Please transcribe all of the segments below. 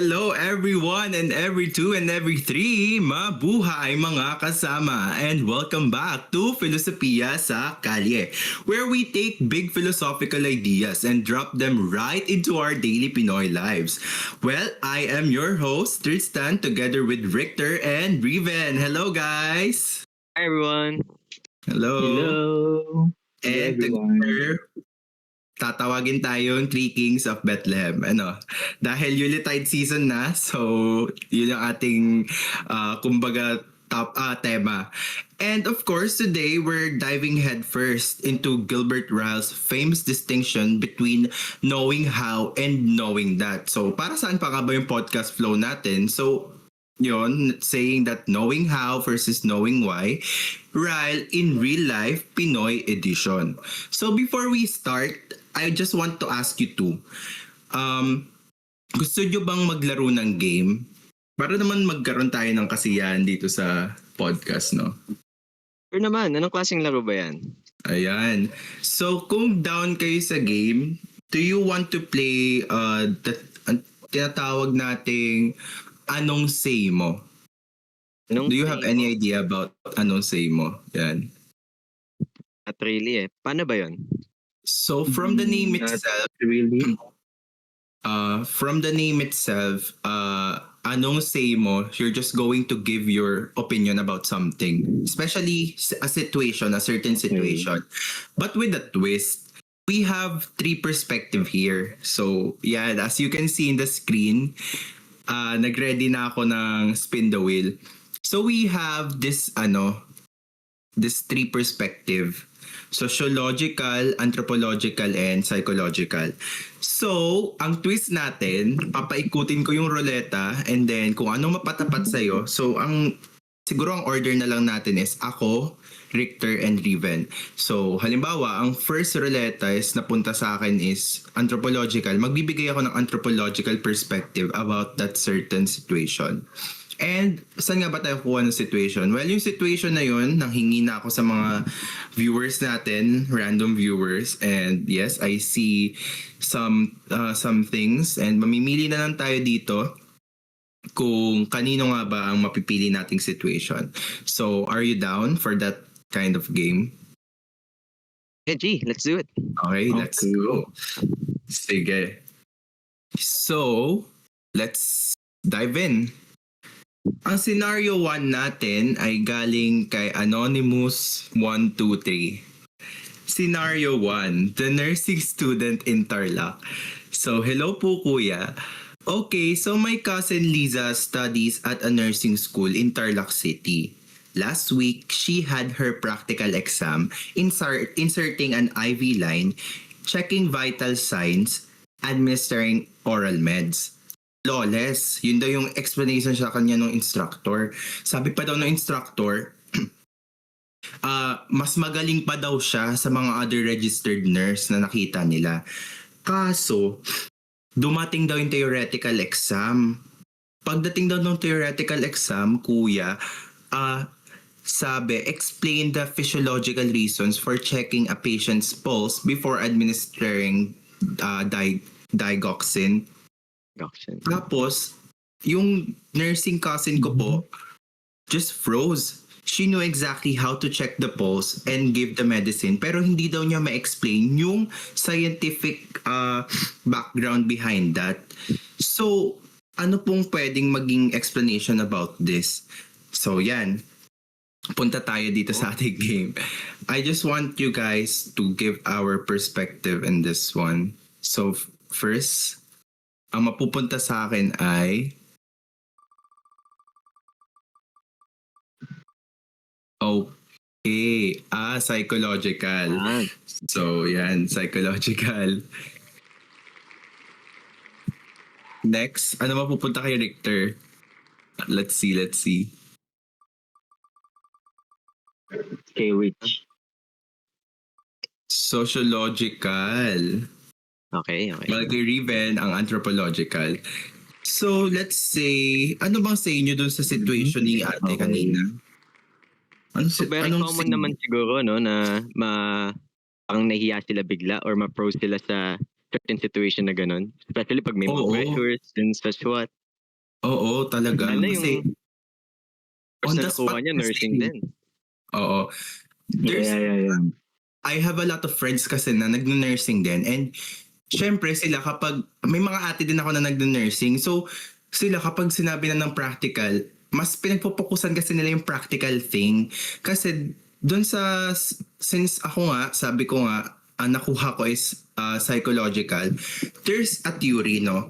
Hello everyone and every two and every three, mabuhay mga kasama, and welcome back to Filosofiya sa Kalye, where we take big philosophical ideas and drop them right into our daily Pinoy lives. Well, I am your host, Tristan, together with Richter and Riven. Hello guys! Hi everyone. Hello! Hello. And everyone. together, tatawagin tayong Three Kings of Bethlehem. Dahil Yuletide season na, so yun ang ating kumbaga top tema. And of course, today we're diving headfirst into Gilbert Ryle's famous distinction between knowing how and knowing that. So para saan pa nga ba yung podcast flow natin? So yun, saying that knowing how versus knowing why, Ryle in real life Pinoy edition. So before we start, I just want to ask you two. Gusto nyo bang maglaro ng game? Para naman magkaroon tayo ng kasiyahan dito sa podcast, no? Sure naman, anong klaseng laro ba yan? Ayan. So kung down kayo sa game, do you want to play tinatawag nating Anong Say Mo? Do you have any idea about Anong Say Mo? Yan. Not really eh. Paano ba yun? So from the name Not itself, really. Anong Say Mo, you're just going to give your opinion about something, especially a certain situation. But with a twist, we have three perspective here. So yeah, as you can see in the screen, nag-ready na ako ng spin the wheel. So we have this three perspective: sociological, anthropological, and psychological. So, ang twist natin, papaikutin ko yung ruleta, and then kung anong mapatapat sa'yo, so siguro ang order na lang natin is ako, Richter, and Riven. So, halimbawa, ang first ruleta is napunta sa akin is anthropological. Magbibigay ako ng anthropological perspective about that certain situation. And saan nga ba tayo kuha ng situation? Well, yung situation na yun, nanghingi na ako sa mga viewers natin, random viewers. And yes, I see some things. And mamimili na lang tayo dito kung kanino nga ba ang mapipili nating situation. So, are you down for that kind of game? Hey G, let's do it. Okay, let's go. Sige. So, let's dive in. Ang scenario 1 natin ay galing kay Anonymous123. Scenario 1, the nursing student in Tarlac. So, hello po kuya. Okay, so my cousin Liza studies at a nursing school in Tarlac City. Last week, she had her practical exam, inserting an IV line, checking vital signs, administering oral meds. Flawless. Yun daw yung explanation sa kanya ng instructor. Sabi pa daw ng instructor, mas magaling pa daw siya sa mga other registered nurse na nakita nila. Kaso, dumating daw yung theoretical exam. Pagdating daw ng theoretical exam, kuya, sabi, explain the physiological reasons for checking a patient's pulse before administering digoxin. Tapos, yung nursing cousin ko po just froze. She knew exactly how to check the pulse and give the medicine, pero hindi daw niya ma-explain yung scientific background behind that. So, ano pong pwedeng maging explanation about this? So, yan. Punta tayo dito sa ating game. I just want you guys to give our perspective in this one. So, first, ang mapupunta sa akin ay okay, psychological. So, yan, psychological. Next, ano mapupunta kay Richter? Let's see. Okay, which? Sociological. Okay. Well, kay Riven, ang anthropological. So, let's say, ano bang say nyo dun sa situation ni ate kanina? Very common naman siguro, no, na parang nahiya sila bigla or ma-pros sila sa certain situation na ganun. Especially pag may mga pressures and such what. Oo, talaga. Lalo Kasi yung on course na the nakuha spot niya, nursing kasi. din. Oo. There's Yeah. I have a lot of friends kasi na nag-nursing din, and syempre sila kapag may mga ate din ako na nag-nursing, so sila kapag sinabi na ng practical, mas pinagpupukusan kasi nila yung practical thing. Kasi doon sa since ako nga, sabi ko nga, nakuha ko is psychological, there's a theory, no,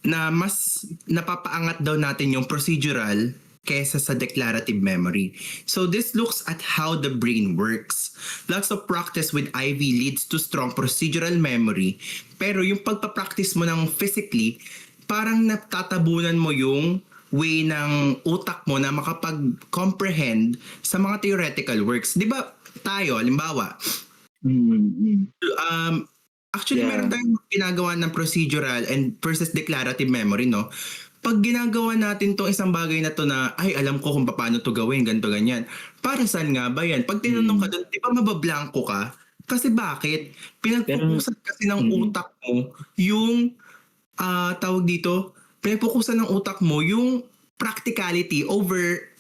na mas napapaangat daw natin yung procedural kesa sa declarative memory. So this looks at how the brain works. Lots of practice with IV leads to strong procedural memory. Pero yung pagpapractice mo ng physically, parang natatabunan mo yung way ng utak mo na makapag-comprehend sa mga theoretical works. Di ba tayo, halimbawa, um, actually, Yeah. meron tayong ginagawa ng procedural and versus declarative memory, no? Pag ginagawa natin tong isang bagay na to na, ay, alam ko kung paano to gawin, ganito, ganyan. Para saan nga ba yan? Pag tinanong ka doon, di ba mabablanko ka? Kasi bakit? Pinagpupusan kasi ng utak mo yung, tawag dito, pinagpupusan ng utak mo yung practicality over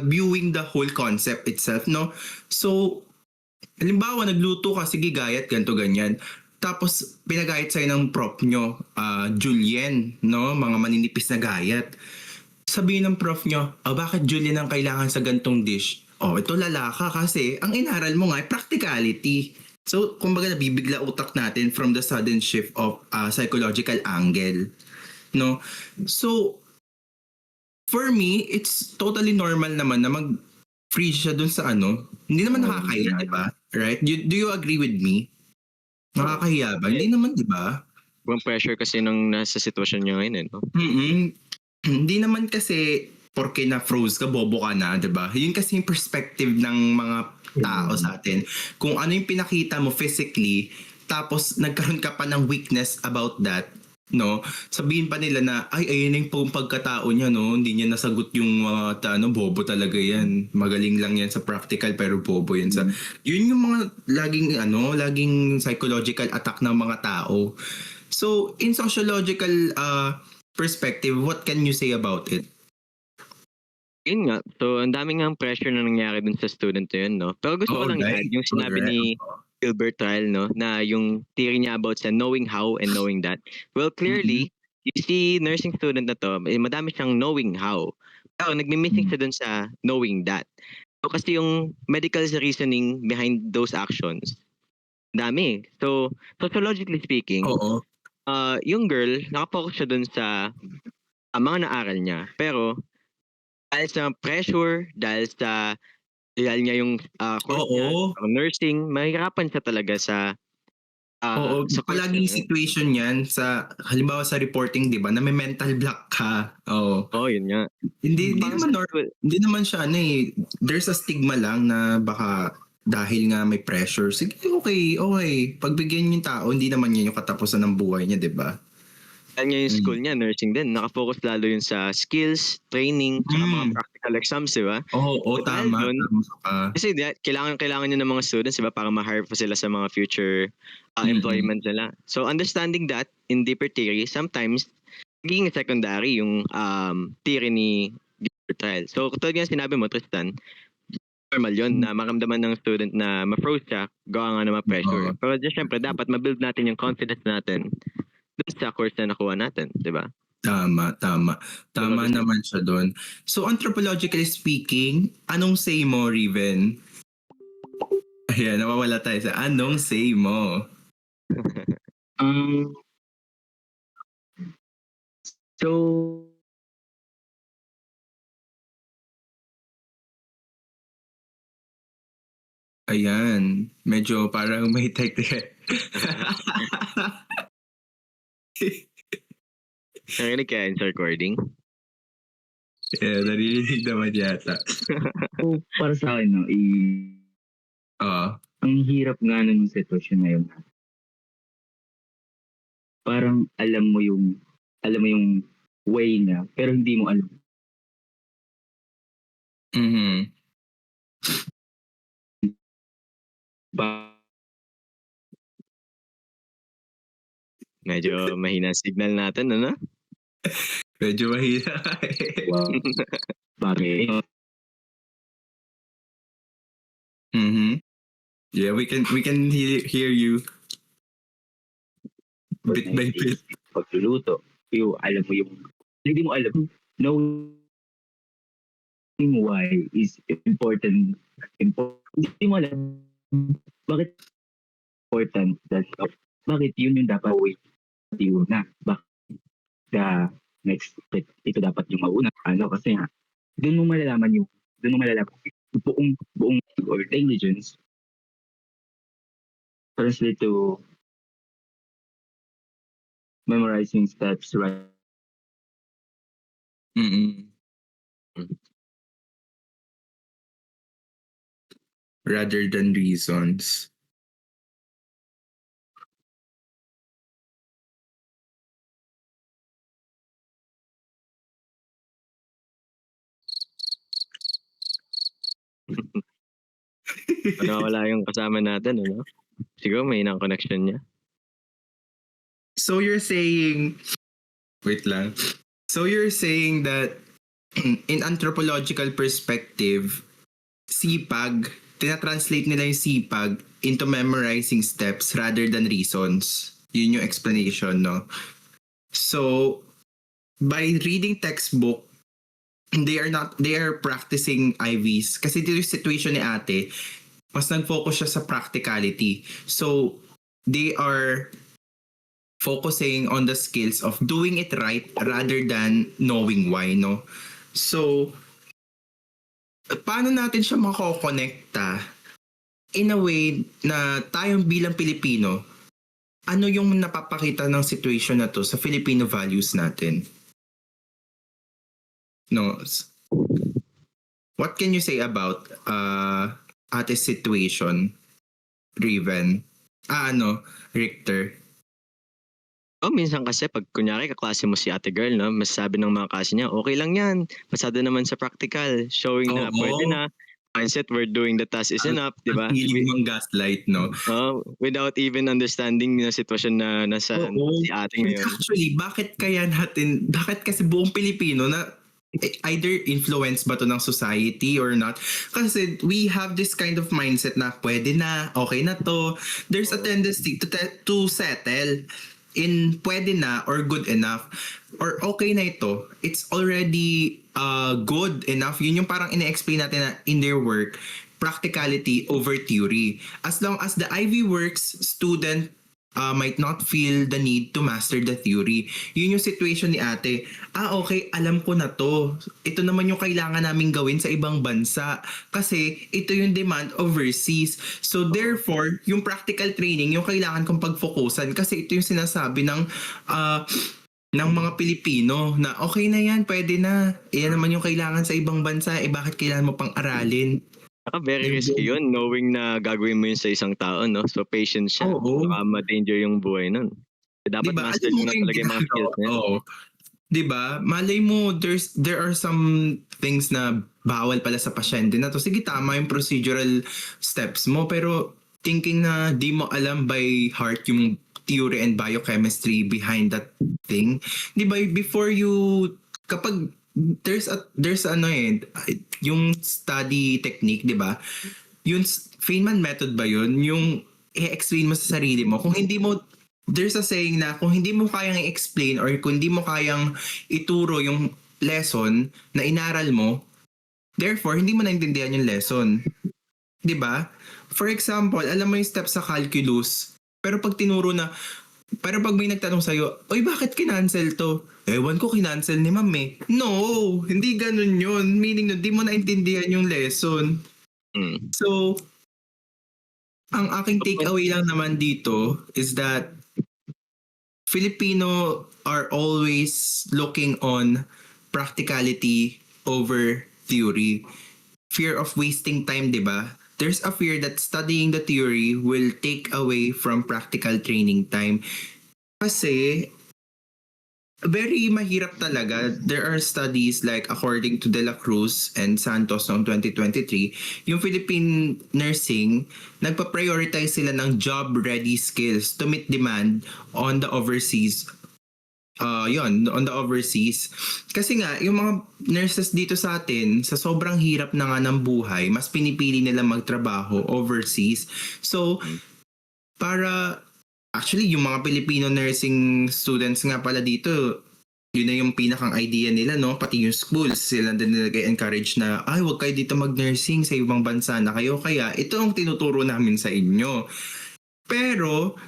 viewing the whole concept itself, no? So, halimbawa, nagluto ka, sige, gayat, ganito, ganyan. Tapos, pinagayat sa'yo ng prof nyo, Julien, no? Mga maninipis na gayat. Sabihin ng prof nyo, bakit Julien ang kailangan sa gantong dish? Ito lalaka kasi ang inaral mo nga ay practicality. So, kumbaga nabibigla utak natin from the sudden shift of psychological angle. No? So, for me, it's totally normal naman na mag-free siya dun sa ano. Hindi naman nakakahiya, di ba? Right? Do you agree with me? Nakakahiya ba? Hindi naman, di ba? Ang pressure kasi nung nasa sitwasyon niya ngayon, no? Hindi naman kasi porke na-froze ka, bobo ka na, di ba? Yun kasi yung perspective ng mga tao sa atin. Kung ano yung pinakita mo physically, tapos nagkaroon ka pa ng weakness about that, no? Sabihin pa nila na, ay, ayun yung pagkatao niya, no? Hindi niya nasagot yung mga, bobo talaga yan. Magaling lang yan sa practical, pero bobo yan sa... Yun yung mga laging psychological attack ng mga tao. So, in sociological perspective, what can you say about it? Yun nga. So, ang daming nga pressure na nangyari dun sa student na yun, no? Pero gusto ko lang i-add yung sinabi ni Gilbert Ryle, no? Na yung theory niya about sa knowing how and knowing that. Well, clearly, you see nursing student na to, madami siyang knowing how. Pero nagmi-missing siya dun sa knowing that. So, kasi yung medical reasoning behind those actions, dami. So, sociologically speaking, Oo. yung girl, nakapokus siya dun sa mga naaral niya. Pero, dahil sa pressure, dahil niya yung course niya, Oo. nursing, mahirapan siya talaga sa Oo, sa course palaging niya. situation yan sa, halimbawa sa reporting, di ba, na may mental block ka. Oo. Oo, yun nga. Parang Hindi naman siya, there's a stigma lang na baka dahil nga may pressure. Sige, okay. Pagbigyan yung tao, hindi naman yan yung katapusan ng buhay niya, di ba? dahil niya yung school niya, nursing din, nakafocus lalo yun sa skills, training, tsaka mga practical exams, di ba? Oo, So, dahil tama. dun, Tama ka. kasi kailangan nyo ng mga students, di ba, para ma-hire pa sila sa mga future employment nila. So, understanding that in deeper theory, sometimes, naging secondary yung theory ni Gilbert Ryle. So, katulad nga sinabi mo, Tristan, normal yun na maramdaman ng student na ma-froze siya, gawa nga na ma-pressure. Oo. Pero just syempre, dapat ma-build natin yung confidence natin dun sa course na nakuha natin, di ba? Tama. Tama naman siya doon. So, anthropologically speaking, anong say mo, Riven? Ayan, nawawala tayo sa anong say mo. So, Ayan, medyo parang may technical. Narinig kaya sa recording? Yeah, naririnig naman yata. para sa akin, no, ang hirap nga ng sitwasyon ngayon. Parang alam mo yung way niya, pero hindi mo alam. Medyo mahina signal natin, ano? Medyo mahina. Wow. Bakit? Mm-hmm. Yeah, we can hear you bit by bit. Pagluluto. Yung, alam mo yung, hindi mo alam, knowing why is important. Hindi mo alam bakit important that bakit yun yung dapat way yun na. Bakit the next step, ito dapat yung mauna. Ano, kasi nga, doon mo malalaman yung buong or intelligence translate to memorizing steps, right? Mm-mm. Rather than reasons. Nawawala yung kasama natin, ano? Siguro may inang connection niya. So you're saying, wait lang. So you're saying that in anthropological perspective, sipag, tinatranslate nila yung sipag into memorizing steps rather than reasons. Yun yung explanation, no? So, by reading textbook, they are practicing IVs. Kasi dito yung situation ni ate, mas nag-focus siya sa practicality. So, they are focusing on the skills of doing it right rather than knowing why, no? So, paano natin siya makokonekta in a way na tayong bilang Pilipino, ano yung napapakita ng situation na to sa Filipino values natin? No. What can you say about ate's situation, Riven? Richter? Minsan kasi pag kunyari kaklase mo si ate girl, no, masasabi ng mga klase niya, okay lang yan. Pasado naman sa practical. Showing na Oo. pwede na. Mindset, we're doing the task is enough, di ba? Ang feeling mong gaslight, no? Without even understanding yung sitwasyon na nasa si ate ngayon. Actually, bakit kasi buong Pilipino na either influence ba to ng society or not? Kasi we have this kind of mindset na pwede na, okay na to. There's a tendency to settle in pwede na or good enough or okay na ito. It's already good enough. Yun yung parang ina-explain natin na in their work, practicality over theory. As long as the Ivy works, student might not feel the need to master the theory. Yun yung situation ni ate. Okay, alam ko na to. Ito naman yung kailangan namin gawin sa ibang bansa. Kasi ito yung demand overseas. So therefore, yung practical training, yung kailangan kong pag-focusan. Kasi ito yung sinasabi ng mga Pilipino na okay na yan, pwede na. Iyan naman yung kailangan sa ibang bansa. Bakit kailangan mo pang aralin? Very risky yun, knowing na gagawin mo yun sa isang tao, no? So, patience siya. Oo. Baka ma-danger yung buhay nun. Dapat Diba? master mo na talaga yung mga skills niya. Oo. Diba? Malay mo, there are some things na bawal pala sa pasyente na to. Sige, tama yung procedural steps mo. Pero thinking na di mo alam by heart yung theory and biochemistry behind that thing. Diba? Before you, kapag there's yung study technique, di ba? Yung Feynman method ba yun? Yung i-explain mo sa sarili mo. Kung hindi mo, there's a saying na kung hindi mo kayang i-explain or kung hindi mo kayang ituro yung lesson na inaral mo, therefore, hindi mo naintindihan yung lesson. Di ba? For example, alam mo yung steps sa calculus, pero pag may nagtanong sa'yo, oy, bakit kinancel to? Ewan ko, kinancel ni ma'am eh. No, hindi ganun yun. Meaning, di mo naintindihan yung lesson. So, ang aking takeaway lang naman dito is that Filipino are always looking on practicality over theory. Fear of wasting time, di ba? There's a fear that studying the theory will take away from practical training time. Kasi, very mahirap talaga. There are studies like according to De La Cruz and Santos noong 2023, yung Philippine nursing, nagpa-prioritize sila ng job-ready skills to meet demand on the overseas Yon, on the overseas. Kasi nga, yung mga nurses dito sa atin, sa sobrang hirap na nga ng buhay, mas pinipili nila magtrabaho overseas. So, para, actually, yung mga Filipino nursing students nga pala dito, yun na yung pinakang idea nila, no? Pati yung schools, sila din nag-encourage na, ay, huwag kayo dito mag-nursing sa ibang bansa na kayo. Kaya, ito ang tinuturo namin sa inyo. Pero,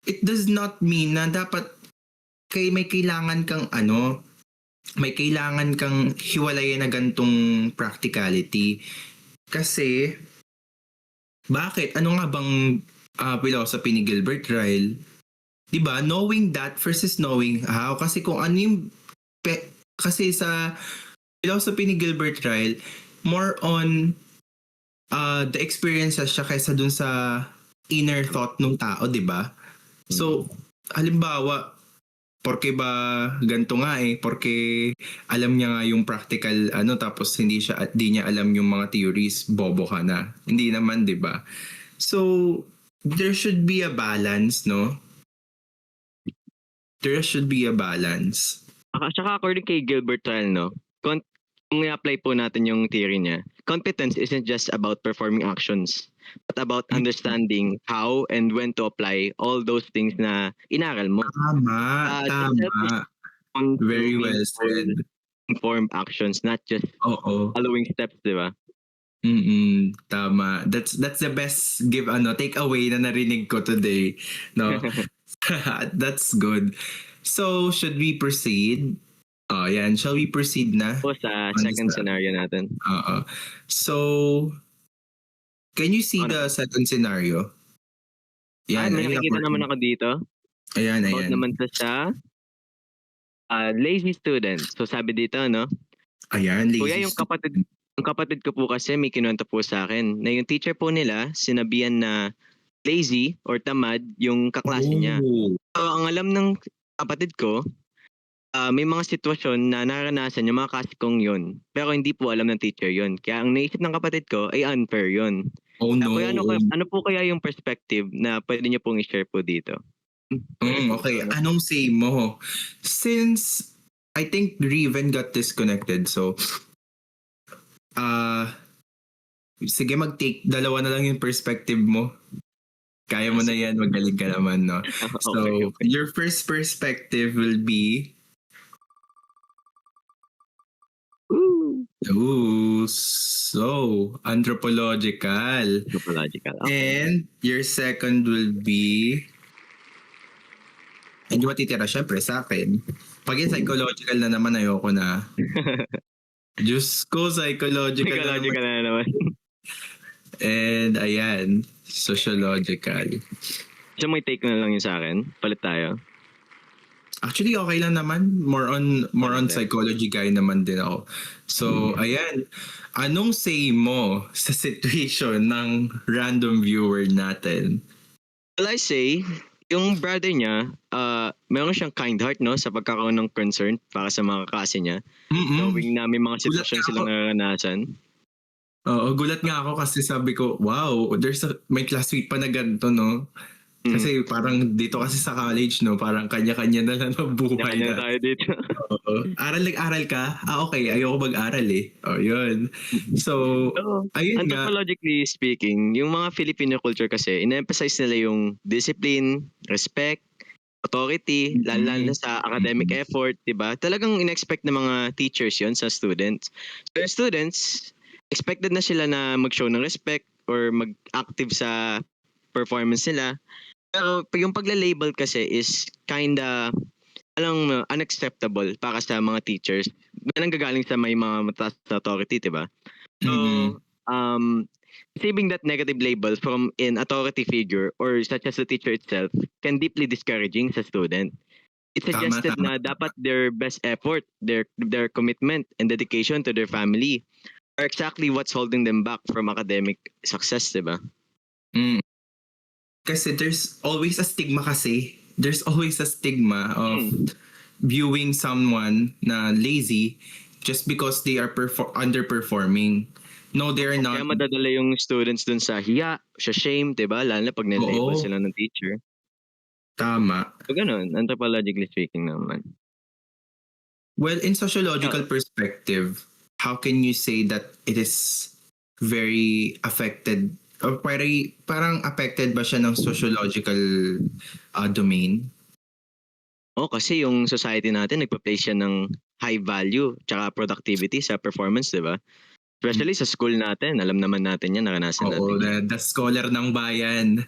it does not mean na dapat may kailangan kang may kailangan kang hiwalayan na gantong practicality. Kasi, bakit? Ano nga bang philosophy ni Gilbert Ryle? Diba? Knowing that versus knowing how. Kasi kung ano yung... kasi sa philosophy ni Gilbert Ryle, more on the experiences siya kaysa dun sa inner thought ng tao, diba? So, halimbawa, porke ba ganito nga porke alam niya nga yung practical tapos di niya alam yung mga theories, bobo ka na. Hindi naman, 'di ba? So there should be a balance, no? There should be a balance. Saka according kay Gilbert Ryle, no, kung i-apply po natin yung theory niya, competence isn't just about performing actions, but about understanding how and when to apply all those things na inaral mo. Tama. Very well said. Informed actions, not just following steps, di ba? Tama. That's the best take away na narinig ko today. No. That's good. So, should we proceed? Yan. Shall we proceed na? Po sa second scenario natin. So, can you see the second scenario? Yan. May nakikita naman ako dito. Ayan. About naman sa lazy student. So, sabi dito, no? Ayan, lazy Kuya, yung kapatid ko po kasi may kinuwento po sa akin na yung teacher po nila, sinabihan na lazy or tamad yung kaklase niya. So, ang alam ng kapatid ko, may mga sitwasyon na naranasan yung mga klase kong yun. Pero hindi po alam ng teacher yun. Kaya ang naisip ng kapatid ko ay unfair yun. Oh no. Kuya, ano po kaya yung perspective na pwede niyo pong i-share po dito? Okay, anong say mo? Since I think Riven got disconnected, so sige, mag-take dalawa na lang yung perspective mo. Kaya mo na yan, magaling ka naman, no? So, Okay. your first perspective will be so anthropological. Okay. And your second will be hindi matitira syempre sa akin. Pag yung psychological na naman, ayoko na. Diyos ko, psychological na naman. And ayan, sociological. So may take na lang yun sa akin. Palit tayo. Actually, okay lang naman. More on psychology guy naman din ako. So, ayan. Anong say mo sa situation ng random viewer natin? Well, I say, yung brother niya, meron siyang kind heart, no, sa pagkakaroon ng concern para sa mga klase niya. Knowing na may mga sitwasyon silang naranasan. Oo, gulat nga ako kasi sabi ko, wow, may classmate pa na ganito, no? Kasi parang dito kasi sa college, no, parang kanya-kanya na lang ang buhay Kanya na. tayo dito. Oo. Nag-aral ka? Okay, ayoko mag-aral yun. So, ayun nga. Anthropologically speaking, yung mga Filipino culture kasi, ina-emphasize nila yung discipline, respect, authority, lalo na sa academic effort, diba? Talagang in-expect ng mga teachers yon sa students. So, yung students, expected na sila na mag-show ng respect or mag-active sa performance nila. Pero yung pagla-label kasi is kinda unacceptable para sa mga teachers. Nanggagaling sa may mga mataas na authority, diba? So, receiving that negative label from an authority figure or such as the teacher itself can deeply discouraging sa student. It suggested na dapat their best effort, their commitment and dedication to their family are exactly what's holding them back from academic success, diba? Kasi there's always a stigma kasi. There's always a stigma of viewing someone na lazy just because they are underperforming. No, they're not. Kaya madadala yung students dun sa hiya, sa shame, diba? Lalo na pag nilabel sila ng teacher. Tama. So ganun, anthropologically speaking naman. Well, in sociological perspective, how can you say that it is very affected or parang affected ba siya ng sociological domain? Kasi yung society natin nagpa-place siya ng high value tsaka productivity sa performance, 'di ba? Especially sa school natin, alam naman natin 'yan, naranasan Oo, natin 'yan. the scholar ng bayan.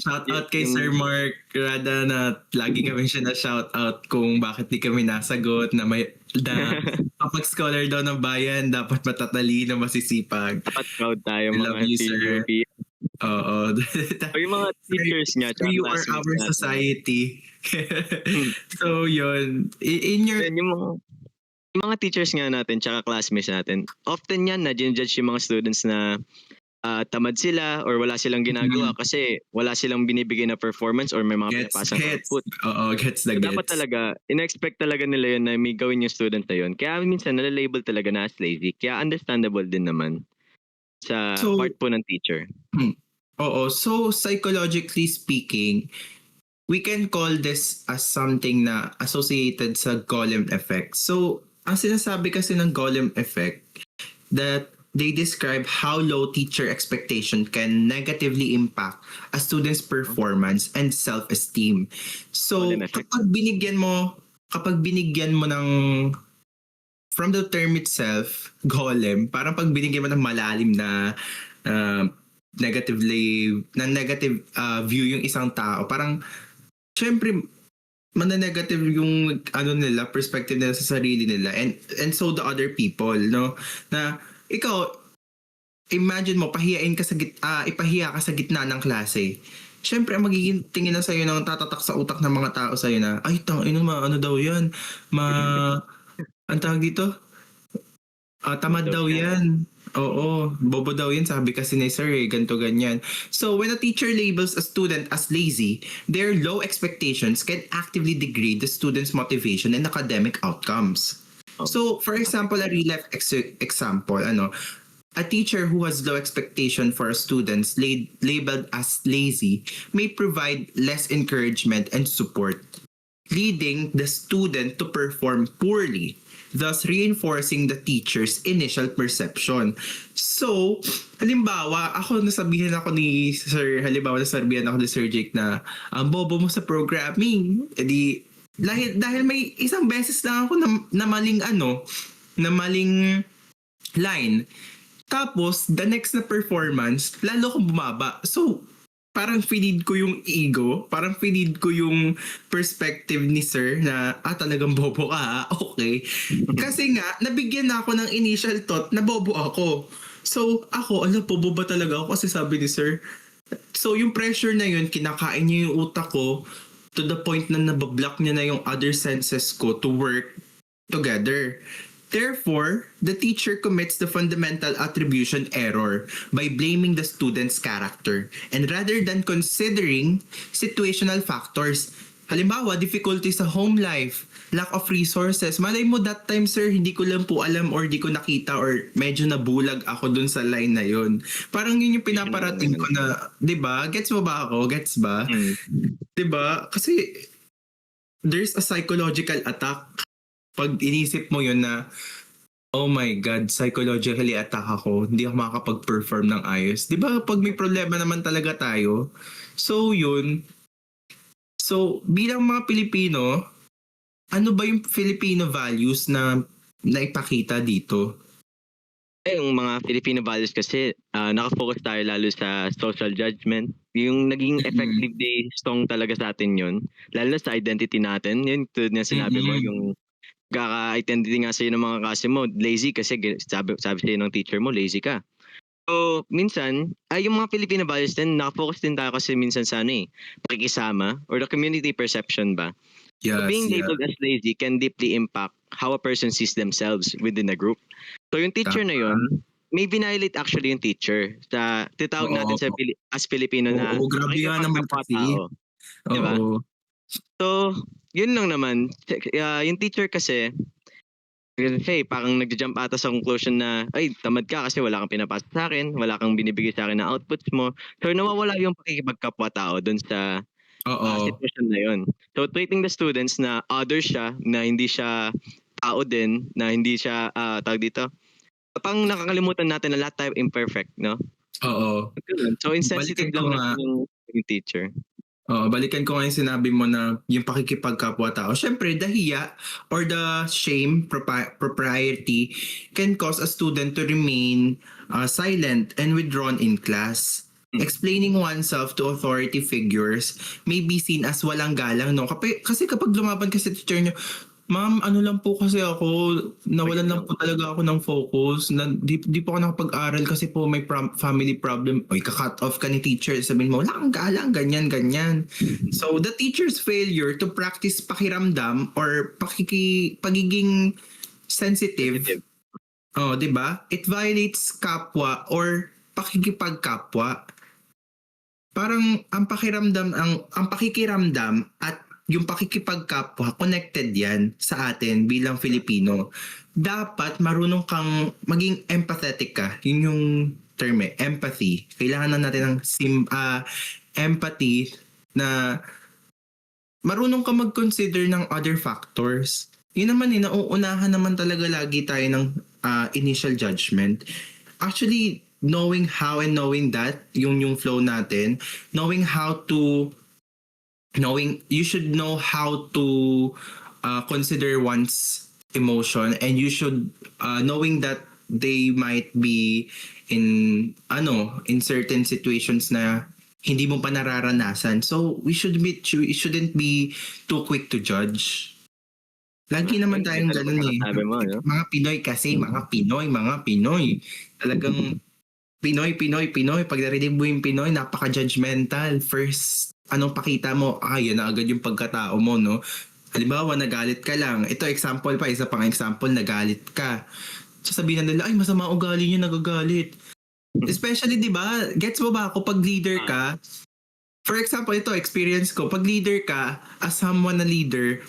Shout out kay Yung Sir Mark Rada na lagi kami siya na shout out kung bakit di kami nasagot na kapag scholar daw ng bayan dapat matatalino, masisipag. dapat proud tayo I love mga you, senior sir. peer. Oo. O yung mga teachers nga tsaka You are classmates our natin. society. So yun, in your Then yung mga teachers nga natin tsaka classmates natin, often yan na judge yung mga students na tamad sila or wala silang ginagawa kasi wala silang binibigay na performance or may mga pinapasang output. Oo, gets the So, dapat gets. talaga, in-expect talaga nila yun na may gawin yung student na yun. Kaya minsan nalalabel talaga na as lazy. Kaya understandable din naman sa So- part po ng teacher. Oo, so psychologically speaking, we can call this as something na associated sa Golem effect. So, ang sinasabi kasi ng Golem effect that they describe how low teacher expectation can negatively impact a student's performance and self-esteem. So, Golem effect. kapag binigyan mo ng from the term itself, golem, parang pag binigyan mo ng malalim na negative view yung isang tao, parang syempre negative yung nila, perspective nila sa sarili nila, and so the other people, no, na ikaw imagine mo ipahiya ka sa gitna ng klase. Syempre ang magiging tingin na sa'yo ng tatatak sa utak ng mga tao sa'yo na ay ano daw yan, ang tawag dito, tamad daw yan. Oo, bobo daw yan, sabi kasi ni sir ganto ganyan. So when a teacher labels a student as lazy, their low expectations can actively degrade the student's motivation and academic outcomes. So for example, a real life example, a teacher who has low expectation for students labeled as lazy may provide less encouragement and support, leading the student to perform poorly, thus reinforcing the teacher's initial perception. So, halimbawa, nasabihan ako ni Sir Jake na ang bobo mo sa programming. Dahil may isang beses lang ako na maling line. Tapos, the next na performance, lalo akong bumaba. So, parang finid ko yung ego, parang finid ko yung perspective ni sir na, talagang bobo ka, okay. Kasi nga, nabigyan na ako ng initial thought na bobo ako. So, bobo ba talaga ako kasi sabi ni sir. So, yung pressure na yun, kinakain niya yung utak ko to the point na nabablock niya na yung other senses ko to work together. Therefore, the teacher commits the fundamental attribution error by blaming the student's character, and rather than considering situational factors. Halimbawa, difficulty sa home life, lack of resources. Malay mo that time, sir, hindi ko lang po alam or di ko nakita or medyo nabulag ako dun sa line na yun. Parang yun yung pinaparating ko na, di ba? Gets mo ba ako? Gets ba? Di ba? Kasi there's a psychological attack. Pag inisip mo yun na, oh my God, psychologically attack ako, hindi ako makakapag-perform ng ayos. Di ba pag may problema naman talaga tayo? So yun. So bilang mga Pilipino, ano ba yung Filipino values na naipakita dito? Yung mga Filipino values kasi, nakafocus tayo lalo sa social judgment. Yung naging effectively strong talaga sa atin yun. Lalo na sa identity natin. Yun, tulad na sinabi mo, yung kaka-identity nga sa'yo ng mga klase mo, lazy kasi sabi sa'yo ng teacher mo, lazy ka. So, minsan, yung mga Filipino values din, nakafocus din tayo kasi minsan sa pakikisama or the community perception ba. Yes, So, being labeled as lazy can deeply impact how a person sees themselves within a group. So, yung teacher na yun, may binilate actually yung teacher. Titawag natin as Filipino na grabe yan naman kasi. Diba? So, yun lang naman. Yung teacher kasi, parang nagja-jump ata sa conclusion na, ay, tamad ka kasi wala kang pinapasa sa akin, wala kang binibigay sa akin na outputs mo. So, nawawala yung pakikipagkapwa-tao dun sa Oo. sitwasyon na yun. So treating the students na other siya, na hindi siya tao din, na hindi siya tawag dito. Pang nakakalimutan natin na lahat tayo imperfect, no? Oo. Ganun. So insensitive Balikan ko lang nga. natin yung teacher. Oo, balikan ko nga yung sinabi mo na yung pakikipagkapwa-tao. Siyempre, the hiya or the shame, propriety can cause a student to remain silent and withdrawn in class. Explaining oneself to authority figures may be seen as walang galang, no? Kasi kapag lumaban ka sa teacher nyo, ma'am, ano lang po kasi ako, nawalan lang po talaga ako ng focus. Di po ako nakapag-aral kasi po may family problem. Oy, ka-cut off ka ni teacher. Sabihin mo, wala kang galang, ganyan, ganyan. So, the teacher's failure to practice pakiramdam or pagiging sensitive, oh, di ba? It violates kapwa or pakikipagkapwa. Parang ang pakikiramdam at yung pakikipagkapwa, connected yan sa atin bilang Filipino. Dapat marunong kang maging empathetic ka. Yun yung term empathy. Kailangan na natin ng empathy na marunong ka mag-consider ng other factors. Yun naman nauunahan naman talaga lagi tayo ng initial judgment. Actually, knowing how and knowing that, yung flow natin, you should know how to consider one's emotion, and you should knowing that they might be in certain situations na hindi mo pa nararanasan. So we shouldn't be too quick to judge. Lagi naman tayong ganun eh. Sabi mo, no? Mga Pinoy kasi, mga Pinoy. Talagang Pinoy. Pag narinig mo yung Pinoy, napaka-judgmental. First, anong pakita mo? Yan na agad yung pagkatao mo, no? Halimbawa, nagalit ka lang. Ito, isa pang example, nagalit ka. Sasabihin na nila, ay, masama ugali niya, nagagalit. Especially, di ba, gets mo ba ako, pag leader ka, for example, ito, experience ko, pag leader ka, as someone na leader,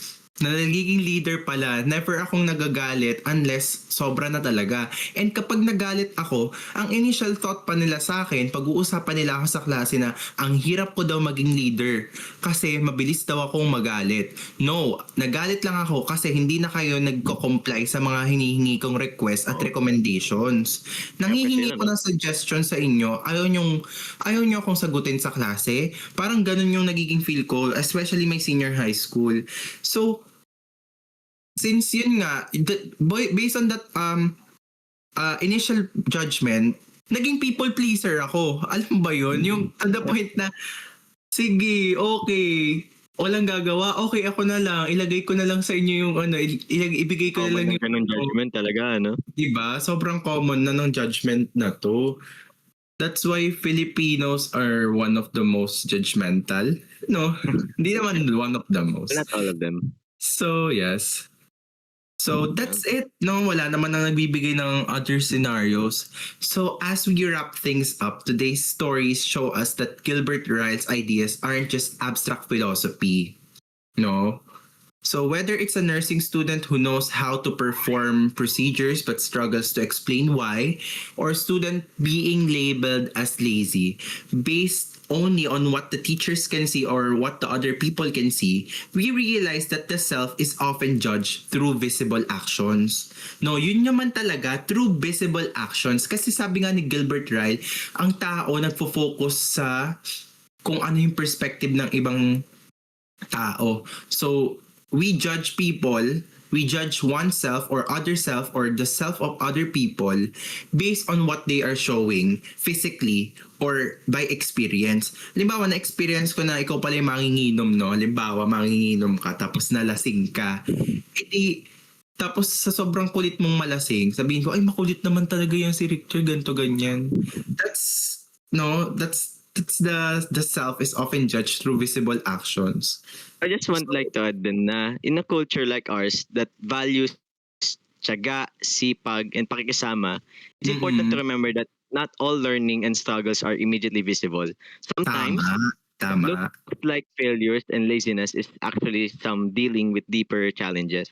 na nagiging leader pala, never akong nagagalit unless sobra na talaga. And kapag nagalit ako, ang initial thought pa nila sa akin, pag-uusapan nila ako sa klase na ang hirap ko daw maging leader kasi mabilis daw akong magalit. No, nagalit lang ako kasi hindi na kayo nagko-comply sa mga hinihingi kong request at recommendations. Nanghihingi ko ng suggestion sa inyo, ayaw nyo akong sagutin sa klase. Parang ganun yung nagiging feel ko, especially my senior high school. So, since yun nga, based on that initial judgment, naging people pleaser ako. Alam ba yun? Yung to the point na, sige, okay, walang gagawa, okay ako na lang, ilagay ko na lang sa inyo yung ibigay ko na lang yung ganun judgment talaga, no? Diba? Sobrang common na ng judgment na to. That's why Filipinos are one of the most judgmental. No, hindi naman one of the most. Not all of them. So, yes. So, that's it. No, wala naman na nagbibigay ng other scenarios. So, as we wrap things up, today's stories show us that Gilbert Ryle's ideas aren't just abstract philosophy. No? So, whether it's a nursing student who knows how to perform procedures but struggles to explain why, or a student being labeled as lazy, based only on what the teachers can see or what the other people can see, we realize that the self is often judged through visible actions. No, yun naman talaga, through visible actions. Kasi sabi nga ni Gilbert Ryle, ang tao nagfo-focus sa kung ano yung perspective ng ibang tao. So, we judge people, we judge oneself or other self or the self of other people based on what they are showing physically or by experience. Halimbawa, na-experience ko na ikaw pala yung manginginom, no? Halimbawa, manginginom ka tapos nalasing ka. Tapos sa sobrang kulit mong malasing, sabihin ko, ay makulit naman talaga yan si Richard, ganito, ganyan. That's the self is often judged through visible actions. I just want to add din na in a culture like ours that values tiyaga, sipag, and pakikisama, it's important to remember that not all learning and struggles are immediately visible. Sometimes, Tama. look like failures and laziness is actually some dealing with deeper challenges.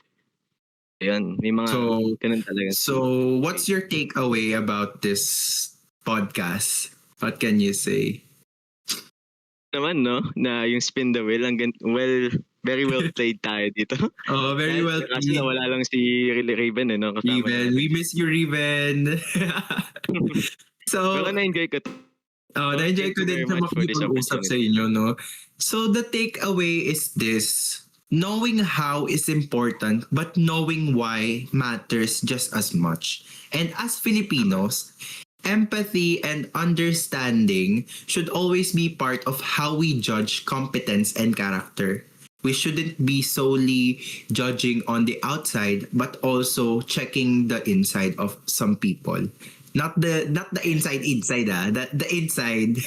Ayun, may mga ganun talaga. So, what's your takeaway about this podcast? What can you say? naman, no? Na yung spin the wheel, very well played tayo dito. Oh, very well Kaso played. nawala lang si Raven, no? Kasama Riven. natin. We miss you, Riven. So, Pero na-enjoy ko to. na-enjoy Thank ko you din very sa much for this makikipag-usap sa inyo, no? So, the takeaway is this. Knowing how is important, but knowing why matters just as much. And as Filipinos, empathy and understanding should always be part of how we judge competence and character. We shouldn't be solely judging on the outside, but also checking the inside of some people. Not the inside the inside.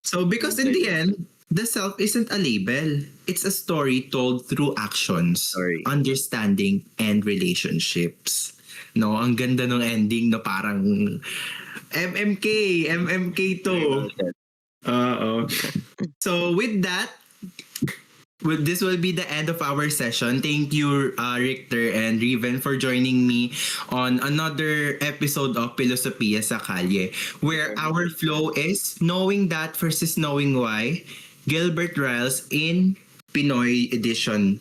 So because in the end, the self isn't a label. It's a story told through actions, Story. understanding, and relationships. No, ang ganda ng ending no parang MMK to. So with that, this will be the end of our session. Thank you, Richter and Riven, for joining me on another episode of Filosofia sa Kalye, where our flow is knowing that versus knowing why. Gilbert Riles in Pinoy edition.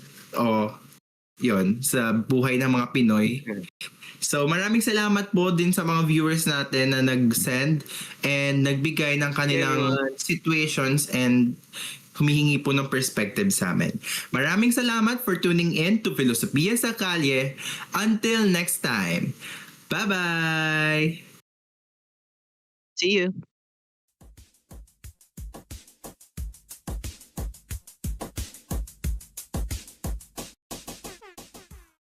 Yun, sa buhay ng mga Pinoy. So maraming salamat po din sa mga viewers natin na nag-send and nagbigay ng kanilang situations and humihingi po ng perspective sa amin. Maraming salamat for tuning in to Filosofia sa Kalye. Until next time. Bye-bye! See you!